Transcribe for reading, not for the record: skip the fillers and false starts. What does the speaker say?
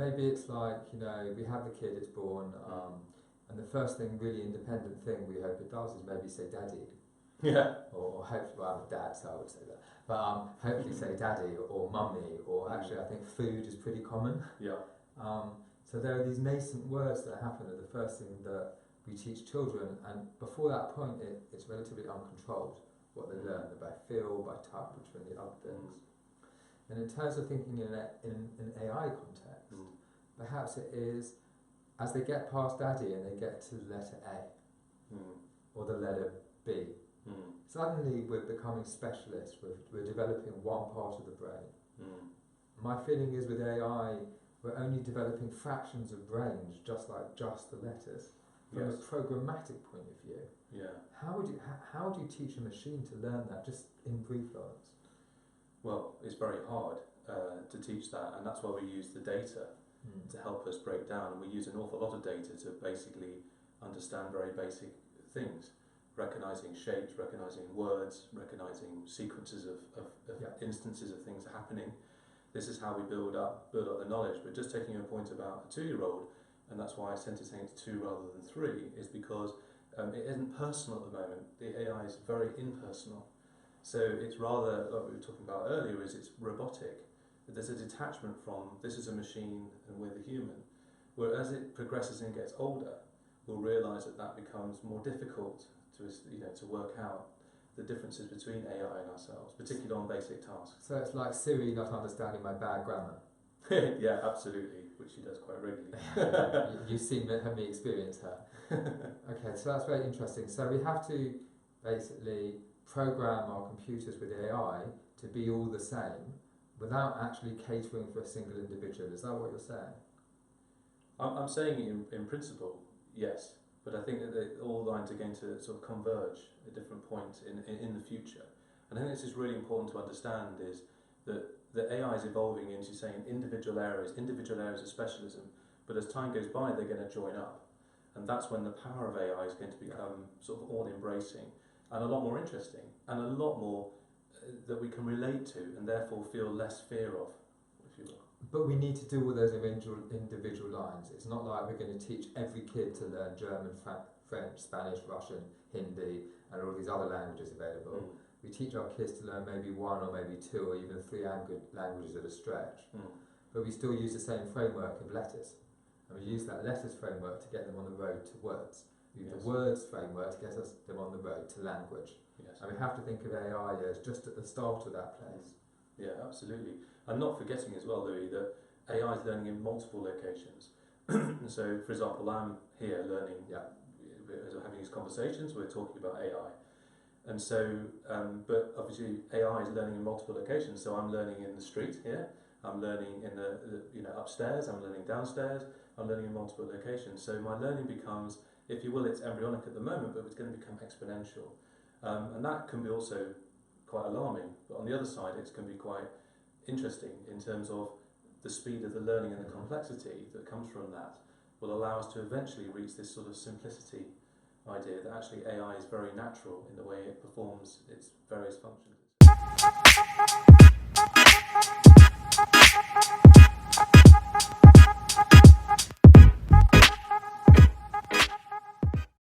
maybe it's like, we have the kid, it's born, and the first thing, really independent thing we hope it does is maybe say daddy. Yeah. Or hopefully, well, I'm a dad, so I would say that. But hopefully say daddy or mummy, or actually I think food is pretty common. Yeah. So there are these nascent words that happen are the first thing that we teach children, and before that point it's relatively uncontrolled what they learn by feel, by touch, and the other things. And in terms of thinking in an AI context, perhaps it is as they get past daddy and they get to the letter A or the letter B, suddenly we're becoming specialists, we're developing one part of the brain. My feeling is with AI, we're only developing fractions of brains, just the letters. From a programmatic point of view, how do you teach a machine to learn that, just in brief lines? Well, it's very hard to teach that, and that's why we use the data to help us break down. And we use an awful lot of data to basically understand very basic things, recognising shapes, recognising words, recognising sequences of instances of things happening. This is how we build up the knowledge. But just taking your point about a 2-year-old, and that's why I tend to say it's 2 rather than 3, is because it isn't personal at the moment. The AI is very impersonal. So it's rather, like we were talking about earlier, it's robotic. There's a detachment from, this is a machine and we're the human. Whereas it progresses and gets older, we'll realise that becomes more difficult to work out the differences between AI and ourselves, particularly on basic tasks. So it's like Siri not understanding my bad grammar. Yeah, absolutely, which she does quite regularly. You've seen me experience her. Okay, so that's very interesting. So we have to basically program our computers with AI to be all the same without actually catering for a single individual. Is that what you're saying? I'm saying in principle, yes, but I think that all lines are going to sort of converge at different points in the future. And I think this is really important to understand, is that the AI is evolving into, saying, individual areas of specialism, but as time goes by they're going to join up, and that's when the power of AI is going to become sort of all-embracing and a lot more interesting and a lot more that we can relate to and therefore feel less fear of, if you will. But we need to do all those individual lines. It's not like we're going to teach every kid to learn German, French, Spanish, Russian, Hindi and all these other languages available. We teach our kids to learn maybe 1 or maybe 2 or even 3 languages at a stretch. But we still use the same framework of letters. And we use that letters framework to get them on the road to words. We use the words framework to get them on the road to language. And we have to think of AI as just at the start of that place. Yeah, absolutely. And not forgetting as well, Louis, that AI is learning in multiple locations. So, for example, I'm here learning, as we're having these conversations, we're talking about AI. And so, but obviously AI is learning in multiple locations. So I'm learning in the street here, I'm learning in the upstairs, I'm learning downstairs, I'm learning in multiple locations. So my learning becomes, if you will, it's embryonic at the moment, but it's going to become exponential. And that can be also quite alarming. But on the other side, it can be quite interesting in terms of the speed of the learning and the complexity that comes from that will allow us to eventually reach this sort of simplicity idea that actually AI is very natural in the way it performs its various functions.